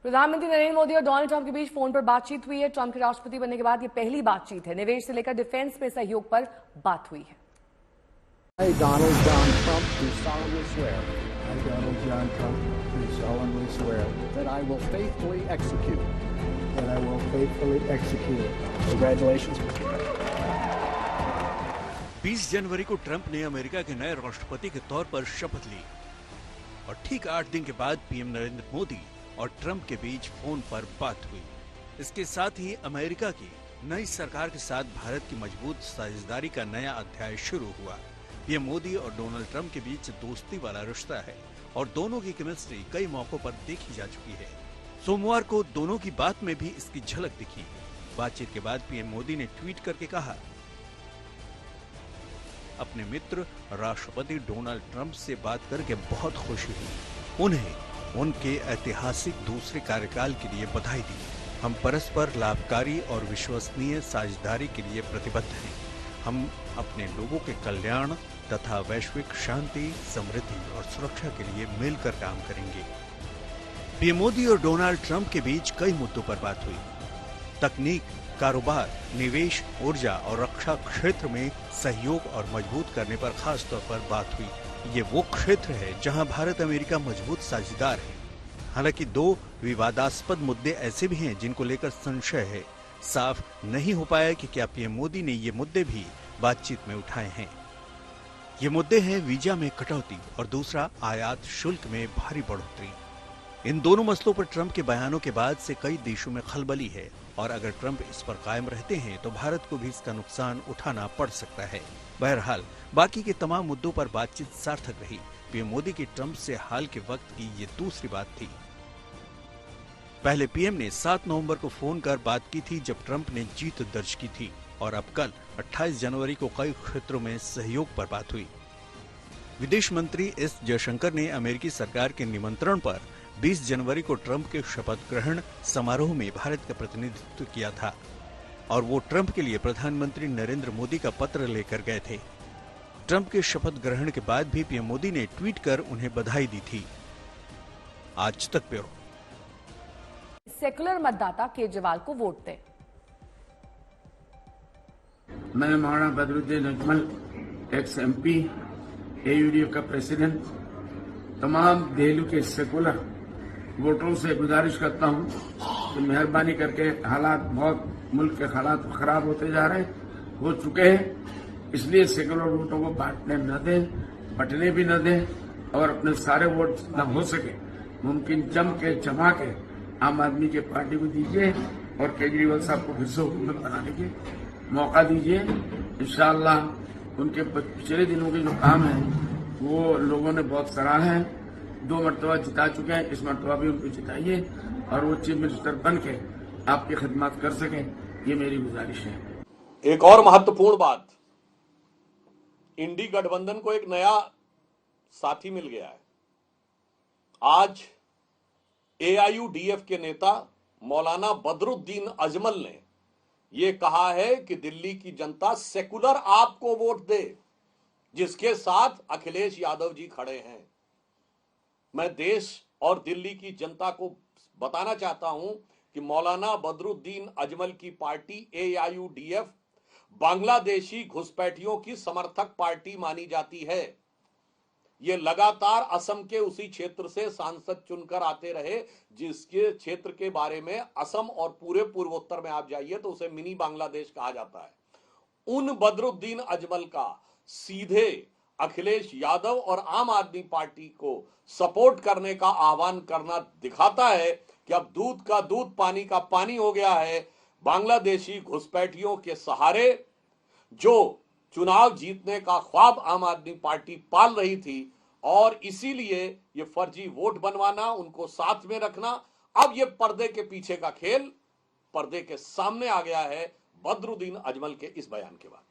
प्रधानमंत्री नरेंद्र मोदी और Donald Trump के बीच फोन पर बातचीत हुई है। ट्रंप के राष्ट्रपति बनने के बाद ये पहली बातचीत है। निवेश से लेकर डिफेंस में सहयोग पर बात हुई है। I, Donald John Trump, do solemnly swear. I, Donald John Trump, do solemnly swear that I will faithfully execute. That I will faithfully execute. Congratulations, Mr. President. 20 जनवरी को ट्रंप ने अमेरिका के नए राष्ट्रपति के तौर पर शपथ ली और ठीक 8 दिन के बाद पीएम नरेंद्र मोदी और ट्रंप के बीच फोन पर बात हुई। इसके साथ ही अमेरिका की नई सरकार के साथ भारत की मजबूत साझेदारी का नया अध्याय शुरू हुआ। पीएम मोदी और डोनाल्ड ट्रंप के बीच दोस्ती वाला रिश्ता है और दोनों की केमिस्ट्री कई मौकों पर देखी जा चुकी है। सोमवार को दोनों की बात में भी इसकी झलक दिखी। बातचीत के बाद पीएम मोदी ने ट्वीट करके कहा, अपने मित्र राष्ट्रपति डोनाल्ड ट्रंप से बात करके बहुत खुशी हुई। उन्हें उनके ऐतिहासिक दूसरे कार्यकाल के लिए बधाई दी। हम परस्पर लाभकारी और विश्वसनीय साझेदारी के लिए प्रतिबद्ध हैं। हम अपने लोगों के कल्याण तथा वैश्विक शांति, समृद्धि और सुरक्षा के लिए मिलकर काम करेंगे। पीएम मोदी और डोनाल्ड ट्रंप के बीच कई मुद्दों पर बात हुई। तकनीक, कारोबार, निवेश, ऊर्जा और रक्षा क्षेत्र में सहयोग और मजबूत करने पर खास तौर पर बात हुई। ये वो क्षेत्र है जहां भारत अमेरिका मजबूत साझेदार है। हालांकि 2 विवादास्पद मुद्दे ऐसे भी हैं जिनको लेकर संशय है। साफ नहीं हो पाया कि क्या पीएम मोदी ने ये मुद्दे भी बातचीत में उठाए हैं। ये मुद्दे हैं वीजा में कटौती और दूसरा आयात शुल्क में भारी बढ़ोतरी। इन दोनों मसलों पर ट्रंप के बयानों के बाद से कई देशों में खलबली है और अगर ट्रंप इस पर कायम रहते हैं तो भारत को भी इसका नुकसान उठाना पड़ सकता है। बहरहाल बाकी के तमाम मुद्दों पर बातचीत सार्थक रही। पीएम मोदी की ट्रंप से हाल के वक्त की ये दूसरी बात थी। पहले पीएम ने 7 नवंबर को फोन कर बात की थी जब ट्रंप ने जीत दर्ज की थी और अब कल 28 जनवरी को कई क्षेत्रों में सहयोग पर बात हुई। विदेश मंत्री एस जयशंकर ने अमेरिकी सरकार के निमंत्रण पर 20 जनवरी को ट्रंप के शपथ ग्रहण समारोह में भारत का प्रतिनिधित्व किया था और वो ट्रंप के लिए प्रधानमंत्री नरेंद्र मोदी का पत्र लेकर गए थे। ट्रंप के शपथ ग्रहण के बाद भी पीएम मोदी ने ट्वीट कर उन्हें बधाई दी थी। आज तक ब्यूरो। सेकुलर मतदाता केजरीवाल को वोट दें। मैं मौलाना बदरुद्दीन अजमल, एक्स एमपी, एयूडीएफ का प्रेसिडेंट, तमाम देहलू के सेकुलर वोटरों से गुजारिश करता हूं कि मेहरबानी करके मुल्क के हालात खराब होते जा रहे हैं, हो चुके हैं, इसलिए सेकुलर वोटों को बांटने न दें, बंटने भी न दें और अपने सारे वोट जितना हो सके मुमकिन जमा के आम आदमी के पार्टी को दीजिए और केजरीवाल साहब को फिर से हुकूमत बनाने के मौका दीजिए। इंशाअल्लाह उनके पिछले दिनों के जो काम है वो लोगों ने बहुत सराहा है। 2 मरतबा जिता चुके हैं, इस मरतबा भी उनको जिताइए और वो चीफ मिनिस्टर बन के आपकी खिदमत कर सकें, ये मेरी गुजारिश है। एक और महत्वपूर्ण बात, इंडी गठबंधन को एक नया साथी मिल गया है। आज एआईयूडीएफ के नेता मौलाना बदरुद्दीन अजमल ने यह कहा है कि दिल्ली की जनता सेकुलर आपको वोट दे, जिसके साथ अखिलेश यादव जी खड़े हैं। मैं देश और दिल्ली की जनता को बताना चाहता हूं कि मौलाना बदरुद्दीन अजमल की पार्टी एआईयूडीएफ बांग्लादेशी घुसपैठियों की समर्थक पार्टी मानी जाती है। ये लगातार असम के उसी क्षेत्र से सांसद चुनकर आते रहे जिसके क्षेत्र के बारे में असम और पूरे पूर्वोत्तर में आप जाइए तो उसे मिनी बांग्लादेश कहा जाता है। उन बदरुद्दीन अजमल का सीधे अखिलेश यादव और आम आदमी पार्टी को सपोर्ट करने का आह्वान करना दिखाता है कि अब दूध का दूध, पानी का पानी हो गया है। बांग्लादेशी घुसपैठियों के सहारे जो चुनाव जीतने का ख्वाब आम आदमी पार्टी पाल रही थी और इसीलिए ये फर्जी वोट बनवाना, उनको साथ में रखना, अब ये पर्दे के पीछे का खेल पर्दे के सामने आ गया है बदरुद्दीन अजमल के इस बयान के बाद।